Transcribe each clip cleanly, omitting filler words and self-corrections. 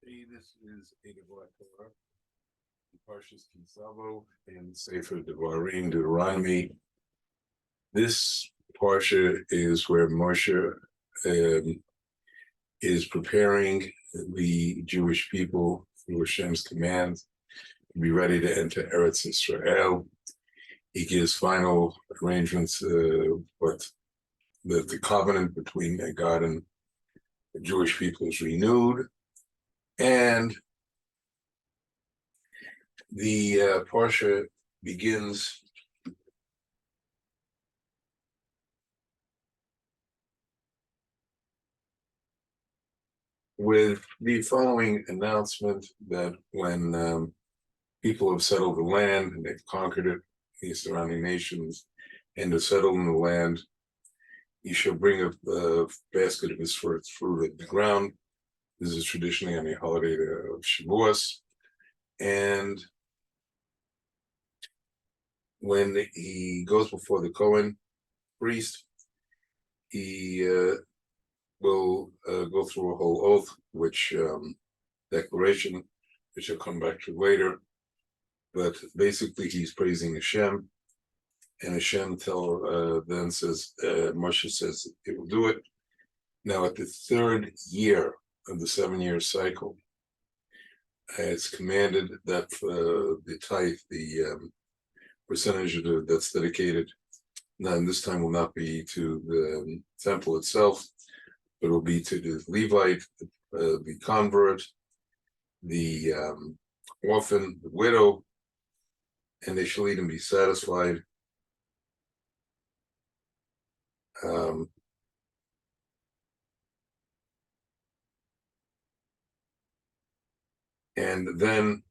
Hey, this is a Devar Torah, Parashat Ki Savo, and Sefer Devarim, Deuteronomy. This parsha is where Moshe is preparing the Jewish people through Hashem's command to be ready to enter Eretz Israel. He gives final arrangements, but the covenant between God and the Jewish people is renewed, and the parsha begins with the following announcement that when people have settled the land and they've conquered it, the surrounding nations, and have settled in the land, you shall bring a basket of his first fruit at the ground. This is traditionally on the holiday of Shavuos. And when he goes before the Kohen priest, he will go through a whole oath, which declaration, which I'll come back to later. But basically, he's praising Hashem, and Hashem then says, Moshe says, it will do it. Now, at the third year of the 7-year cycle, it's commanded that the tithe, the percentage that's dedicated, now this time will not be to the temple itself, but it will be to the Levite, the convert, the orphan, the widow, and they shall eat and be satisfied. And then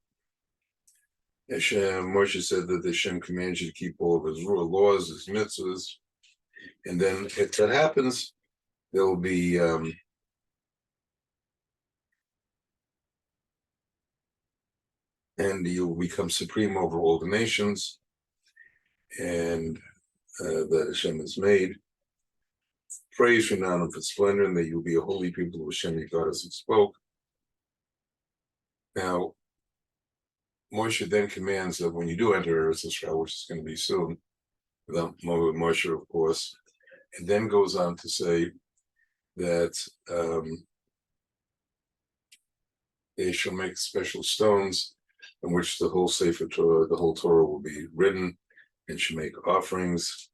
Moshe said that Hashem commands you to keep all of his laws, his mitzvahs. And then if that happens, there will be and you'll become supreme over all the nations, and that Hashem has made. Praise, renown, and for splendor, and that you'll be a holy people of Hashem, your God, as he spoke. Now, Moshe then commands that when you do enter Eretz Israel, which is going to be soon, without Moshe, of course, and then goes on to say that they shall make special stones in which the whole Sefer Torah, the whole Torah will be written, and shall make offerings.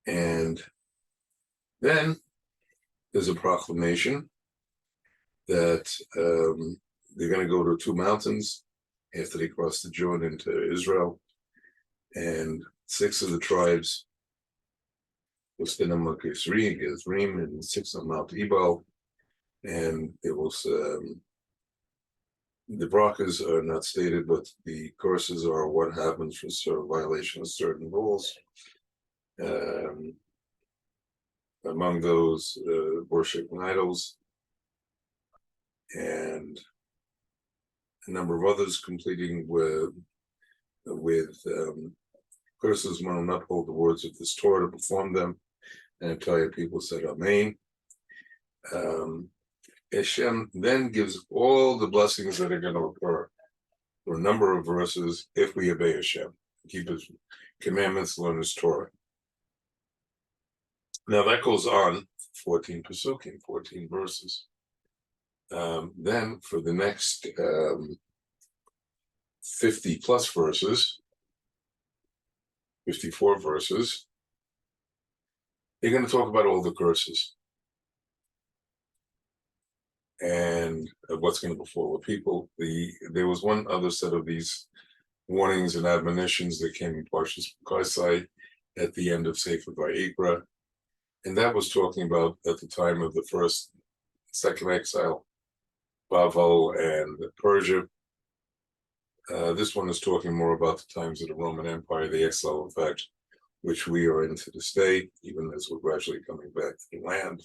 And then there's a proclamation that they're going to go to 2 mountains after they cross the Jordan into Israel, and 6 of the tribes will stand on Mount Gezrim, and 6 on Mount Ebal, and it will. The brachas are not stated, but the curses are what happens for violation of certain rules. Among those, worshiping idols, and a number of others, completing with curses when not uphold the words of this Torah to perform them. And entire people said Amen. Hashem then gives all the blessings that are going to occur for a number of verses if we obey Hashem, keep his commandments, learn his Torah. Now that goes on 14 pasukim, 14 verses. Then for the next 50 plus verses, 54 verses, they're going to talk about all the curses and what's going to befall the people. There was one other set of these warnings and admonitions that came in Parashat Ki Savo at the end of Sefer Vayikra, and that was talking about at the time of the second exile, Babel and Persia. This one is talking more about the times of the Roman Empire, the exile effect, which we are in to this day, even as we're gradually coming back to the land.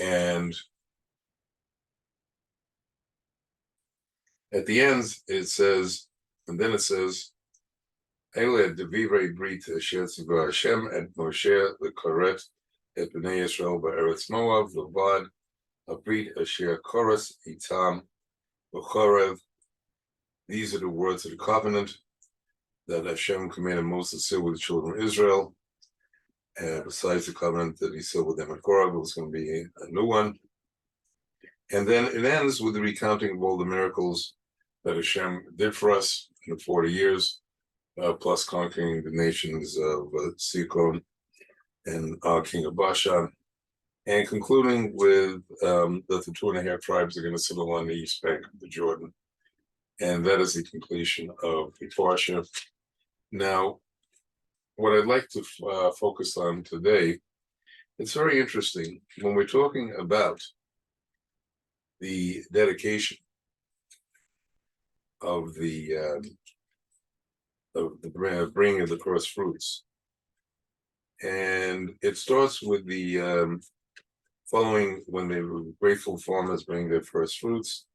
And at the end, it says, Ele devivrei brit asher tzivah Hashem et Moshe lekaret et bnei Yisrael ba'eretz Moav levad Abrit Asher Koras Itam B'chorev. These are the words of the covenant that Hashem commanded Moses to seal with the children of Israel. Besides the covenant that he sealed with them at Horeb, it was going to be a new one. And then it ends with the recounting of all the miracles that Hashem did for us in the 40 years, plus conquering the nations of Sikon and king of Bashan, and concluding with that the 2.5 tribes are going to settle on the east bank of the Jordan. And that is the completion of the Parashat. Now, what I'd like to focus on today, it's very interesting when we're talking about the dedication of the bringing of the first fruits, and it starts with the following when the grateful farmers bring their first fruits.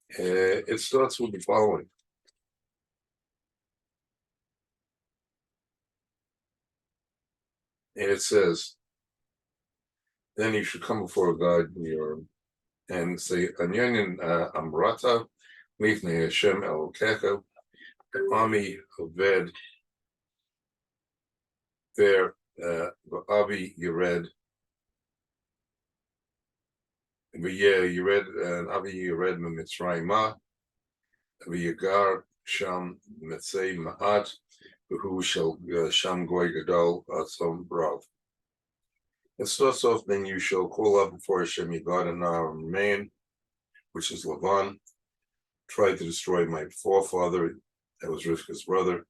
It starts with the following. And it says, then you should come before God and say, Anyanin Amrata, Mifnei Hashem Elokecha, Ami Oved, there, Avi Yered, Yered, Avi Yered Mitzrayim, V'yagar Sham Metzei Ma'at, Who shall Sham Goy Gadol Atzom Rav. It starts off, then you shall call out before Hashem your God and our man, which is Lavan, tried to destroy my forefather, that was Rivka's brother.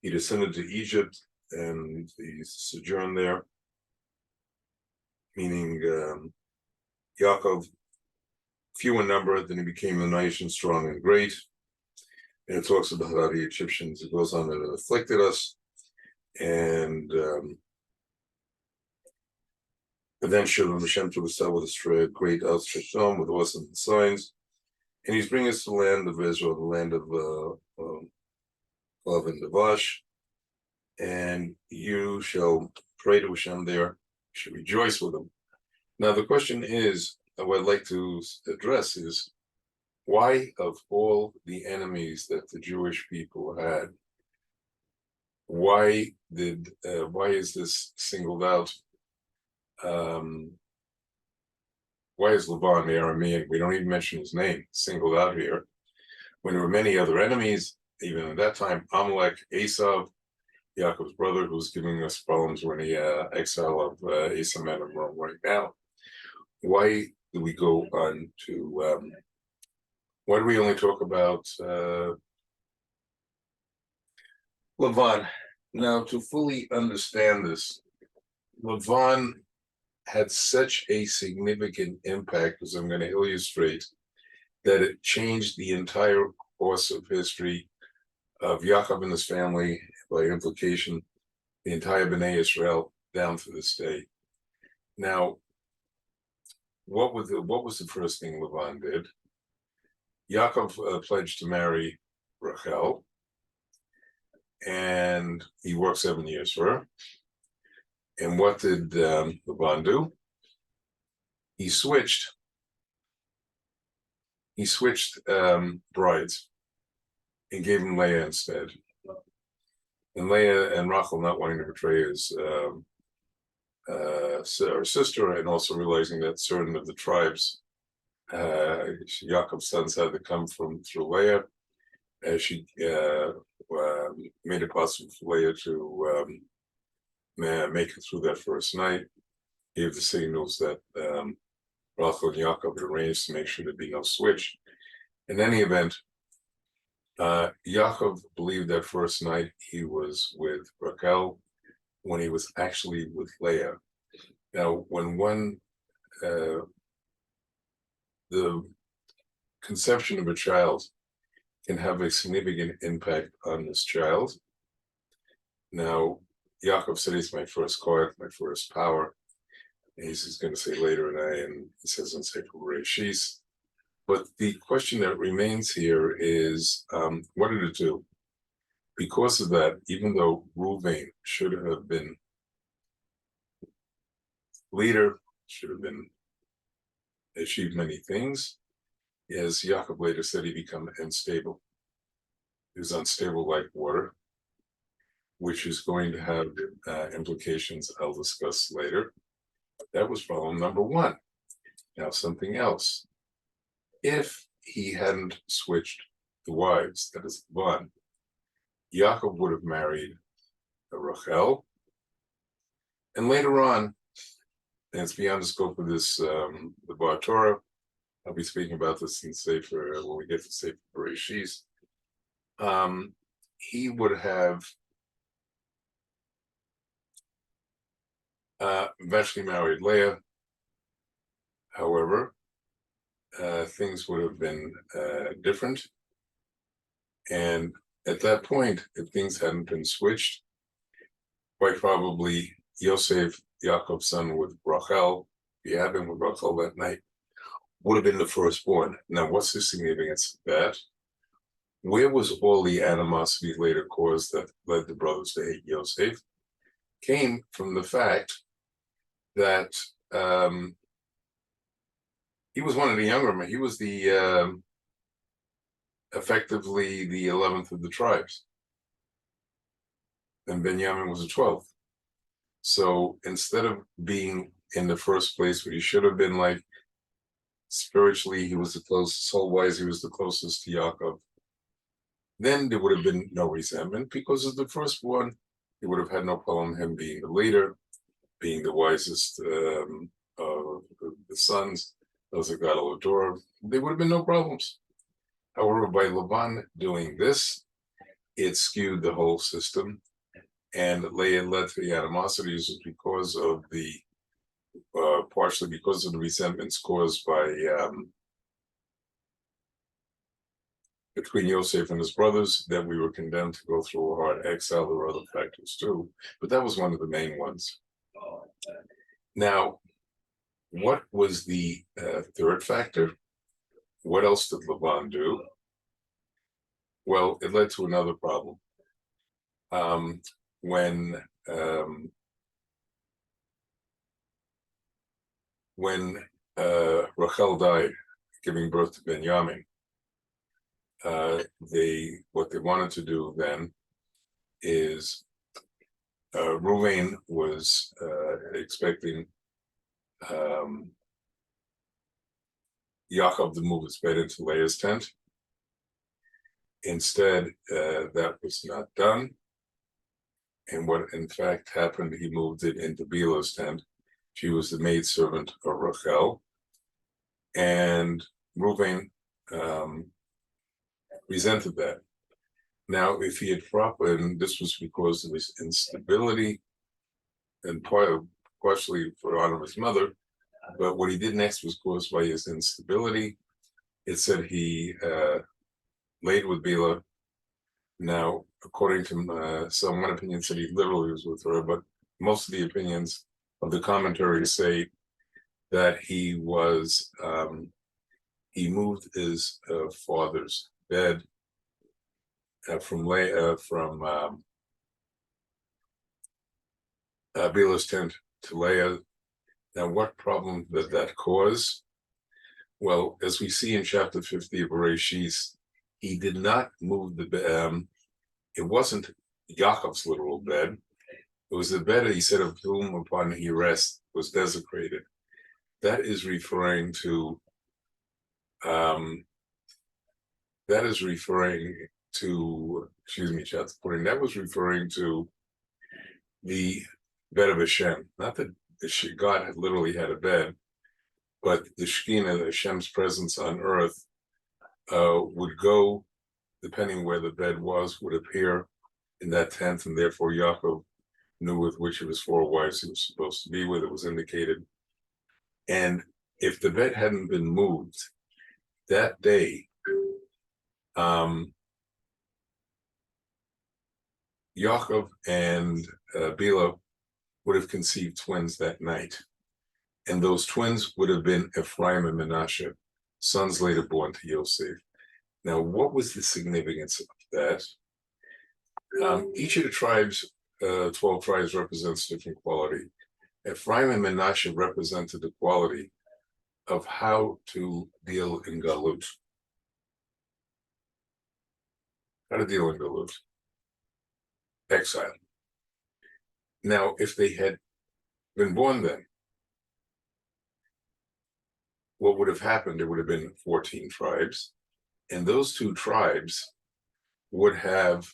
He descended to Egypt and he sojourned there, meaning Yaakov, few in number, then he became a nation strong and great. And it talks about how the Egyptians, it goes on, that it afflicted us. And then Shalom Hashem to us with a great outstretched arm with awesome signs. And he's bringing us to the land of Israel, the land of Love and Devash. And you shall pray to Hashem there, you should rejoice with him. Now the question is, what I'd like to address is, why of all the enemies that the Jewish people had, why is this singled out? Why is Laban, the Aramean, we don't even mention his name, singled out here, when there were many other enemies, even at that time, Amalek, Esav, Yaakov's brother, who's giving us problems when the exile of Esau and Rome right now. Why do we go on to, why do we only talk about Lavan? Now, to fully understand this, Lavan had such a significant impact, as I'm going to illustrate, that it changed the entire course of history of Yaakov and his family, by implication, the entire Bnei Israel down to this day. Now, what was the first thing Lavan did? Yaakov pledged to marry Rachel, and he worked 7 years for her. And what did Laban do? He switched brides and gave him Leah instead. And Leah and Rachel, not wanting to betray his her sister, and also realizing that certain of the tribes, Yaakov's sons, had to come through Leah, she made it possible for Leah to make it through that first night, gave the signals that Rachel and Yaakov had arranged to make sure there'd be no switch. In any event, Yaakov believed that first night he was with Rachel when he was actually with Leah. Now, when the conception of a child can have a significant impact on this child. Now, Yaakov said he's my first card, my first power. And he's going to say later, and he says in Sefer Bereshis. But the question that remains here is, what did it do? Because of that, even though Reuven should have been leader, should have been achieved many things. As Yaakov later said, he became unstable. He was unstable like water, which is going to have implications I'll discuss later. That was problem number one. Now, something else. If he hadn't switched the wives, that is one, Yaakov would have married Rachel, and later on, and it's beyond the scope of this, the Bar Torah. I'll be speaking about this in Sefer when we get to Sefer Bereshis. He would have eventually married Leah. However, things would have been different. And at that point, if things hadn't been switched, quite probably Yosef, Yaakov's son with Rachel, if he had been with Rachel that night, would have been the firstborn. Now, what's the significance of that? Where was all the animosity later caused that led the brothers to hate Yosef? Came from the fact that he was one of the younger men. He was the effectively the 11th of the tribes, and Benjamin was the 12th. So instead of being in the first place where he should have been, like spiritually, he was the closest, soul-wise, he was the closest to Yaakov, then there would have been no resentment because of the firstborn. He would have had no problem him being the leader, being the wisest of the sons, those that got a Torah. There would have been no problems. However, by Laban doing this, it skewed the whole system, and Leah led to the animosities because of the, partially because of the resentments caused by between Yosef and his brothers, that we were condemned to go through a hard exile. There were other factors too, but that was one of the main ones. Now, what was the third factor? What else did Laban do? Well, it led to another problem. When Rachel died, giving birth to Benjamin, what they wanted to do then is Reuven was expecting Yaakov to move his bed into Leah's tent. Instead, that was not done. And what in fact happened, he moved it into Bilhah's tent. She was the maidservant of Rachel. And Reuven resented that. Now, if he had and this was because of his instability and partially for honor of his mother, but what he did next was caused by his instability. It said he laid with Bilhah. Now, according to some, one opinion said he literally was with her, but most of the opinions of the commentaries say that he was, he moved his father's bed from Bilhah's tent to Leah. Now, what problem did that cause? Well, as we see in chapter 50 of Bereshis, he did not move the bed. It wasn't Yaakov's literal bed. It was the bed, he said, of whom upon he rest was desecrated. That is referring to, that was referring to the bed of Hashem. Not that God had literally had a bed, but the Shekhinah, Hashem's presence on earth, would go, depending where the bed was, would appear in that tent, and therefore Yaakov knew with which of his four wives he was supposed to be with. It was indicated. And if the bed hadn't been moved that day, Yaakov and Bilhah would have conceived twins that night. And those twins would have been Ephraim and Manasseh, sons later born to Yosef. Now, what was the significance of that? Each of the tribes, 12 tribes, represents different quality. Ephraim and Manasseh represented the quality of how to deal in Galut. How to deal in Galut, exile. Now, if they had been born then, what would have happened? There would have been 14 tribes, and those 2 tribes would have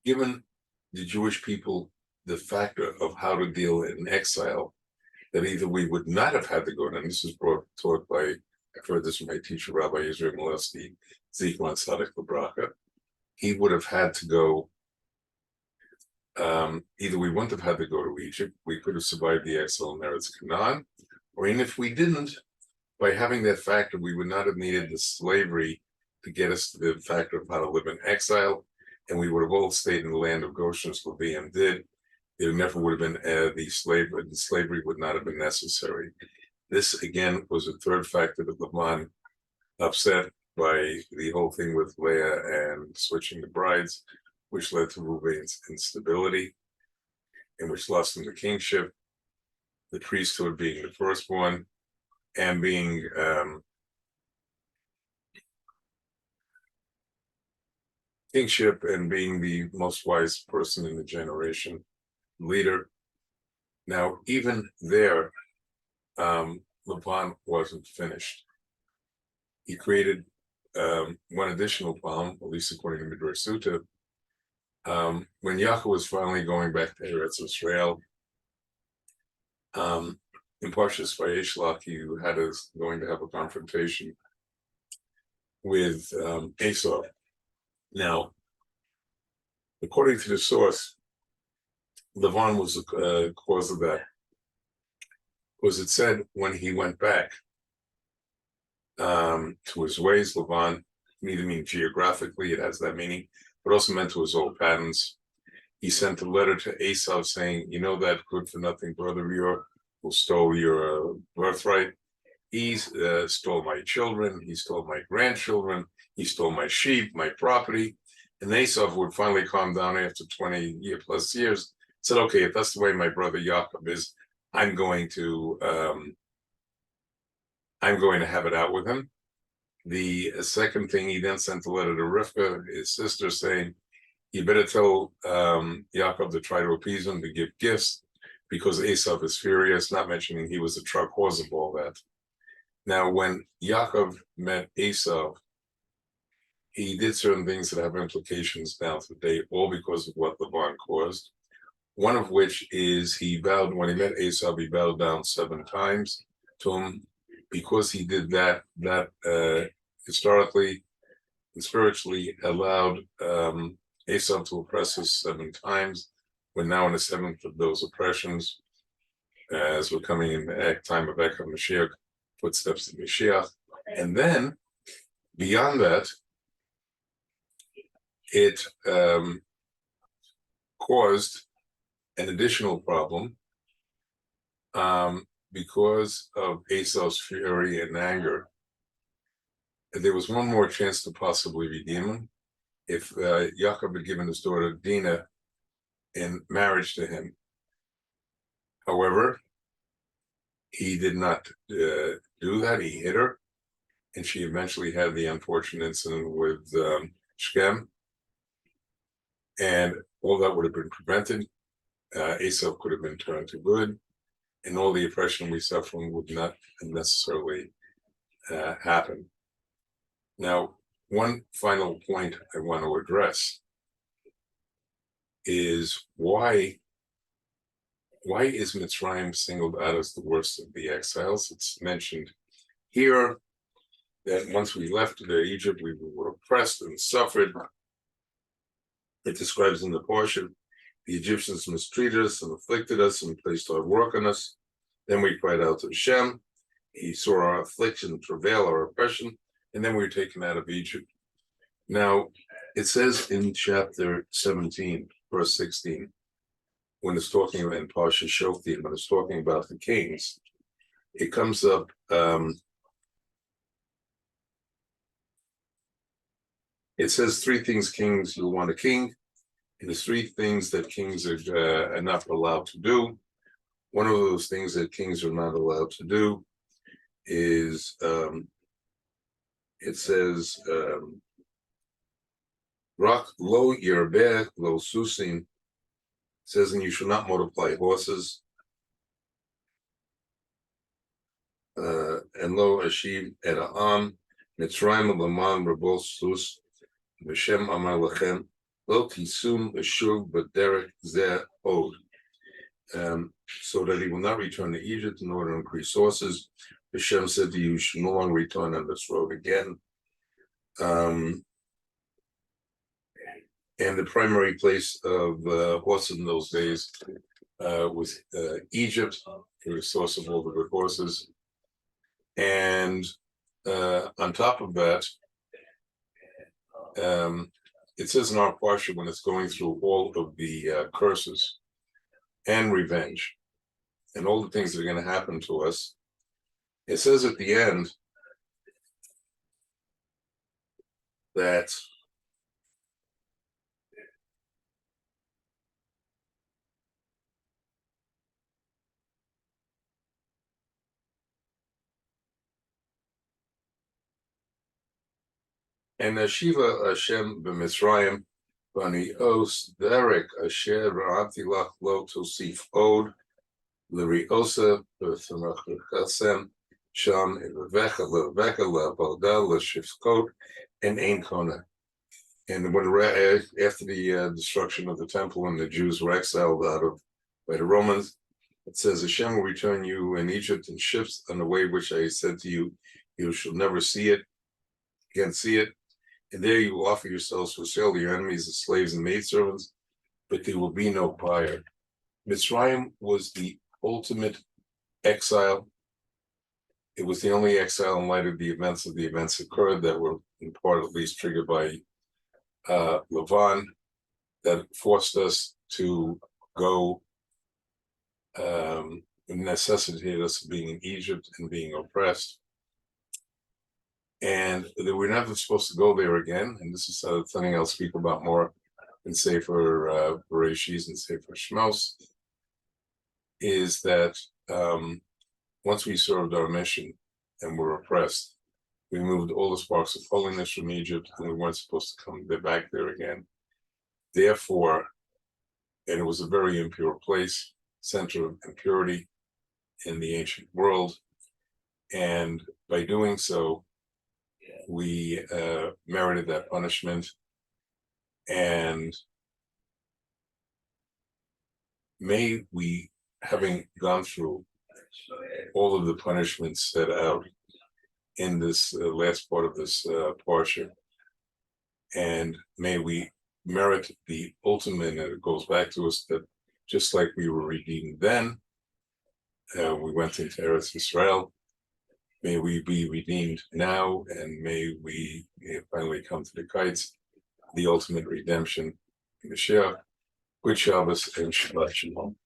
given the Jewish people the factor of how to deal in exile, that either we would not have had to go, and this is taught by, I've heard this from my teacher, Rabbi Israel Malevsky, Zichron Tzaddik L'Bracha. He would have had to go, either we wouldn't have had to go to Egypt, we could have survived the exile in Eretz Canaan, or even if we didn't, by having that factor, we would not have needed the slavery to get us to the factor of how to live in exile, and we would have all stayed in the land of Goshen as Levium did. There never would have been the slavery would not have been necessary. This again was a third factor that Lavan upset by the whole thing with Leah and switching the brides, which led to Reuben's instability, and which lost him the kingship, the priesthood being the firstborn, and being kingship and being the most wise person in the generation, leader. Now, even there, Lavan wasn't finished. He created one additional problem, at least according to Midrash Sutta. When Yaakov was finally going back to Eretz Israel, in Parshas Vayishlach, he going to have a confrontation with Esau. Now, according to the source, Lavan was the cause of that. Was it said when he went back to his ways, Lavan, neither mean geographically, it has that meaning, but also meant to his old patterns. He sent a letter to Esau saying, you know that good-for-nothing brother of yours who stole your birthright? He stole my children, he stole my grandchildren, he stole my sheep, my property. And Esau would finally calm down after 20 plus years, said, okay, if that's the way my brother Yaakov is, I'm going to have it out with him. The second thing, he then sent a letter to Rivka, his sister, saying, you better tell Yaakov to try to appease him, to give gifts, because Esau is furious, not mentioning he was the cause of all that. Now, when Yaakov met Esau, he did certain things that have implications now today, all because of what Lavan caused. One of which is he vowed, when he met Esau, he bowed down 7 times to him. Because he did that, historically and spiritually allowed Esau to oppress us 7 times. We're now in the 7th of those oppressions, as we're coming in the time of Ekha Mashiach, footsteps of Mashiach. And then, beyond that, it caused an additional problem because of Esau's fury and anger. There was one more chance to possibly redeem him if Yaakov had given his daughter Dinah in marriage to him. However, he did not do that. He hid her, and she eventually had the unfortunate incident with Shechem, and all that would have been prevented. Esau could have been turned to good, and all the oppression we suffer from would not necessarily happen. Now, one final point I want to address is why is Mitzrayim singled out as the worst of the exiles? It's mentioned here that once we left Egypt, we were oppressed and suffered. It describes in the portion, the Egyptians mistreated us and afflicted us and placed hard work on us. Then we cried out to Hashem. He saw our affliction, travail, our oppression, and then we were taken out of Egypt. Now, it says in chapter 17, verse 16, when it's talking about in Parashat Shoftim, when it's talking about the kings, it comes up, it says 3 things kings will want a king, and there's 3 things that kings are not allowed to do. one of those things that kings are not allowed to do is, it says, Rak lo yerbeh lo susim, says, and you shall not multiply horses, and lo ashiv et ha'am, Mitzrayim l'man rabos sus, v'shem amar lechem, lo tisum ashuv b'derek zeh od. So that he will not return to Egypt in order to increase sources. Hashem said to you, you should no longer return on this road again. And the primary place of horses in those days was Egypt, for the source of all the good horses. And on top of that, it says in our parsha, when it's going through all of the curses and revenge and all the things that are going to happen to us, it says at the end that and Shiva Hashem b'Mitzrayim bani os derek asher ra'ati lach lo tosif od l'riosa b'thamachasem sham levecha levalda l'shifkot and ein kona. And when after the destruction of the temple and the Jews were exiled out of by the Romans, it says Hashem will return you in Egypt in ships on the way which I said to you, you shall never see it, again see it. And there you will offer yourselves for sale to your enemies as slaves and maidservants, but there will be no buyer. Mitzrayim was the ultimate exile. It was the only exile in light of the events occurred that were in part at least triggered by Lavan, that forced us to go, necessitated us being in Egypt and being oppressed. And that we're never supposed to go there again. And this is something I'll speak about more in Sefer Bereshis and Sefer Shmos, is that once we served our mission and were oppressed, we moved all the sparks of holiness from Egypt, and we weren't supposed to come back there again. Therefore, and it was a very impure place, center of impurity in the ancient world. And by doing so, we merited that punishment, and may we, having gone through all of the punishments set out in this last part of this parsha, and may we merit the ultimate, and it goes back to us that just like we were redeemed then, we went into Eretz Yisrael. May we be redeemed now, and may we finally come to the kites, the ultimate redemption in the Mashiach. Good Shabbos and Shabbat Shalom.